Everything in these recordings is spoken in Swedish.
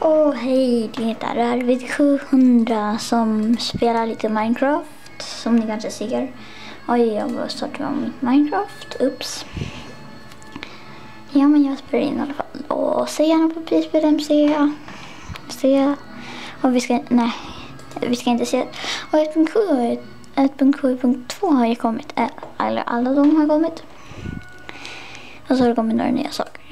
Hej, det heter Arvid 700 som spelar lite Minecraft, som ni kanske ser. Jag var startat med mitt Minecraft, ups. Ja, men jag spelar in i alla fall. Och se gärna på PSPDMC. Se. Och vi ska inte se. Och 1.7.2 har ju kommit. Eller alla de har kommit. Och så har det kommit några nya saker.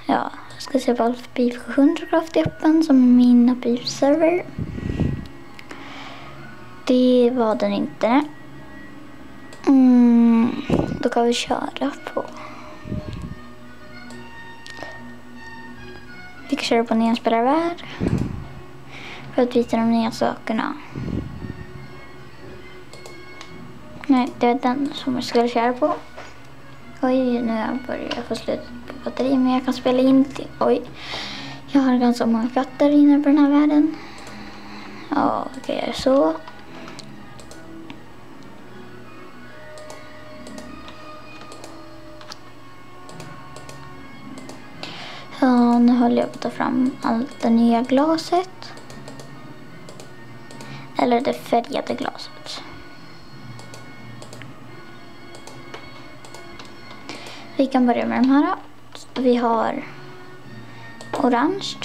Jag ska se på Beef 700-kraft i appen som min Beef-server. Det var den inte. Då kan vi köra på. Vi kan köra på nyspelarvärld. För att visa de nya sakerna. Nej, det är den som jag skulle köra på. Nu har jag börjat få slut på batteri, men jag kan spela in till. Jag har ganska många katter inne på den här världen. Ja, då kan jag göra så. Ja, nu håller jag på att ta fram allt det nya glaset. Eller det färgade glaset. Vi kan börja med de här. Vi har orange,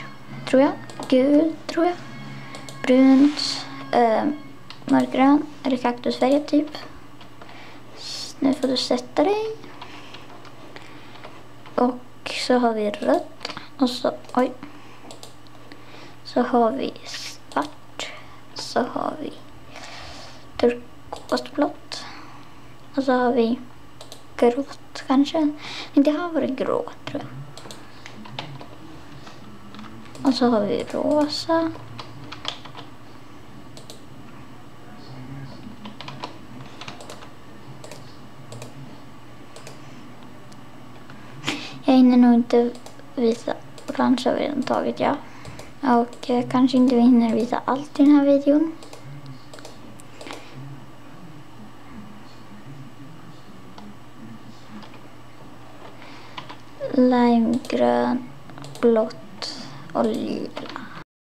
tror jag. Gul, tror jag. Brunt. Mörkgrön. Eller kaktusfärg typ. Nu får du sätta dig. Och så har vi rött. Och så, så har vi svart. Så har vi turkosblått. Och så har vi grått kanske. Det har varit grå, tror jag. Och så har vi rosa. Jag hinner nog inte visa. Orange har vi redan tagit, ja. Och jag kanske inte hinner visa allt i den här videon. Limegrön, blått och lila.